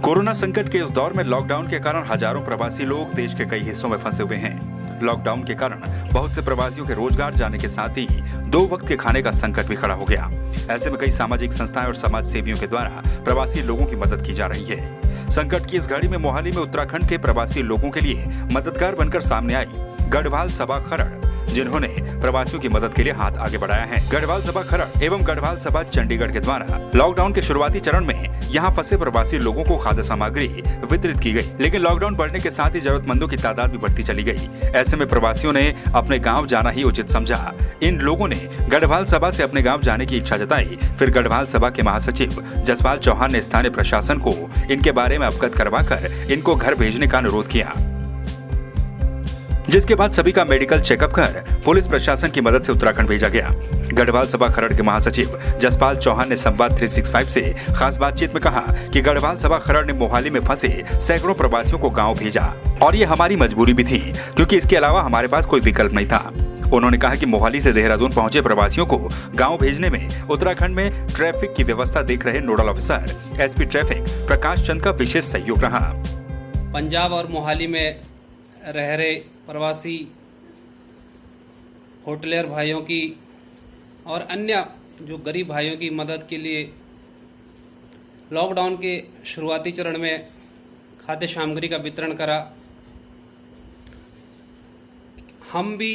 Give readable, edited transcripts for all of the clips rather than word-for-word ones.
Corona संकट के इस दौर में लॉकडाउन के कारण हजारों प्रवासी लोग देश के कई हिस्सों में फंसे हुए हैं। लॉकडाउन के कारण बहुत से प्रवासियों के रोजगार जाने के साथ ही 2 वक्त के खाने का संकट भी खड़ा हो गया। ऐसे में कई सामाजिक संस्थाएं और समाज सेवियों के द्वारा प्रवासी लोगों की मदद की जा रही है। संकट की इस घड़ी में मोहाली में उत्तराखंड के प्रवासी लोगों के लिए मददगार बनकर सामने आई गढ़वाल सभा खरड़, जिन्होंने प्रवासियों की मदद के लिए हाथ आगे बढ़ाया है। गढ़वाल सभा खरड़ एवं गढ़वाल सभा चंडीगढ़ के द्वारा लॉकडाउन के शुरुआती चरण में यहां फंसे प्रवासी लोगों को खाद्य सामग्री वितरित की गई, लेकिन लॉकडाउन बढ़ने के साथ ही जरूरतमंदों की तादाद भी बढ़ती चली गई। ऐसे में प्रवासियों ने अपने गाँव जाना ही उचित समझा। इन लोगों ने गढ़वाल सभा से अपने गाँव जाने की इच्छा जताई। फिर गढ़वाल सभा के महासचिव जसपाल चौहान ने स्थानीय प्रशासन को इनके बारे में अवगत करवाकर इनको घर भेजने का अनुरोध किया, जिसके बाद सभी का मेडिकल चेकअप कर पुलिस प्रशासन की मदद से उत्तराखंड भेजा गया। गढ़वाल सभा खरड़ के महासचिव जसपाल चौहान ने संवाद 365 से खास बातचीत में कहा कि गढ़वाल सभा खरड़ ने मोहाली में फंसे सैकड़ों प्रवासियों को गांव भेजा और ये हमारी मजबूरी भी थी, क्योंकि इसके अलावा हमारे पास कोई विकल्प नहीं था। उन्होंने कहा कि मोहाली से देहरादून पहुंचे प्रवासियों को गांव भेजने में उत्तराखंड में ट्रैफिक की व्यवस्था देख रहे nodal officer SP traffic Prakash Chand का विशेष सहयोग रहा। पंजाब और मोहाली में रह रहे प्रवासी होटलियर भाइयों की और अन्य जो गरीब भाइयों की मदद के लिए लॉकडाउन के शुरुआती चरण में खाद्य सामग्री का वितरण करा। हम भी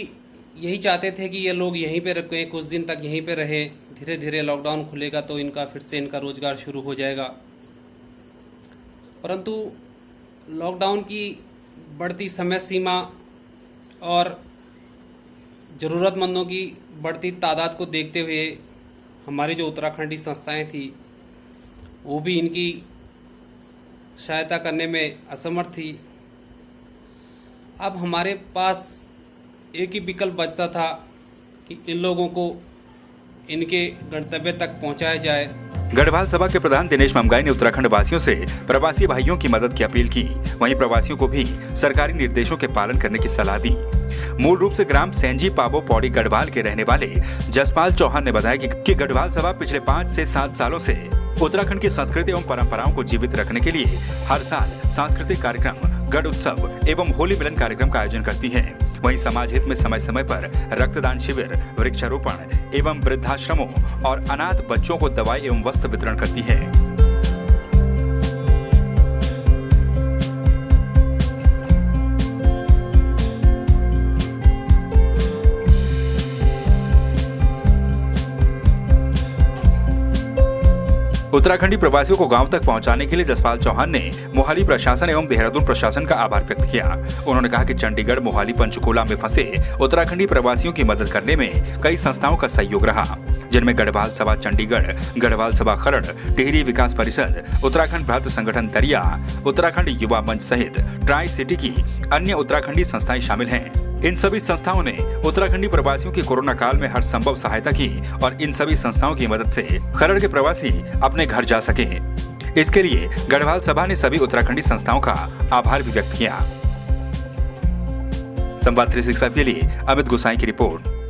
यही चाहते थे कि ये लोग यहीं पे रुकें, कुछ दिन तक यहीं पे रहे। धीरे धीरे लॉकडाउन खुलेगा तो इनका फिर से इनका रोजगार शुरू हो जाएगा, परंतु लॉकडाउन की बढ़ती समय सीमा और ज़रूरतमंदों की बढ़ती तादाद को देखते हुए हमारी जो उत्तराखंडी संस्थाएं थी वो भी इनकी सहायता करने में असमर्थ थी। अब हमारे पास एक ही विकल्प बचता था कि इन लोगों को इनके गंतव्य तक पहुंचाया जाए। गढ़वाल सभा के प्रधान दिनेश ममगाई ने उत्तराखंड वासियों से प्रवासी भाइयों की मदद की अपील की। वहीं प्रवासियों को भी सरकारी निर्देशों के पालन करने की सलाह दी। मूल रूप से ग्राम सेंजी पाबो पौड़ी गढ़वाल के रहने वाले जसपाल चौहान ने बताया कि गढ़वाल सभा पिछले 5 से 7 सालों से उत्तराखंड की संस्कृति एवं परंपराओं को जीवित रखने के लिए हर साल सांस्कृतिक कार्यक्रम, गढ़ उत्सव एवं होली मिलन कार्यक्रम का आयोजन करती है। वहीं समाज हित में समय समय पर रक्तदान शिविर, वृक्षारोपण एवं वृद्धाश्रमों और अनाथ बच्चों को दवाई एवं वस्त्र वितरण करती है। उत्तराखंडी प्रवासियों को गांव तक पहुंचाने के लिए जसपाल चौहान ने मोहाली प्रशासन एवं देहरादून प्रशासन का आभार व्यक्त किया। उन्होंने कहा कि चंडीगढ़, मोहाली, पंचकूला में फंसे उत्तराखंडी प्रवासियों की मदद करने में कई संस्थाओं का सहयोग रहा, जिनमें गढ़वाल सभा चंडीगढ़, गढ़वाल सभा खरड़, टिहरी विकास परिषद, उत्तराखंड भ्रातृ संगठन दरिया, उत्तराखंड युवा मंच सहित ट्राई सिटी की अन्य उत्तराखंडी संस्थाएं शामिल हैं। इन सभी संस्थाओं ने उत्तराखंडी प्रवासियों की कोरोना काल में हर संभव सहायता की और इन सभी संस्थाओं की मदद से खरड़ के प्रवासी अपने घर जा सके। इसके लिए गढ़वाल सभा ने सभी उत्तराखंडी संस्थाओं का आभार भी व्यक्त किया। संवाद 365 के लिए अमित गोसाई की रिपोर्ट।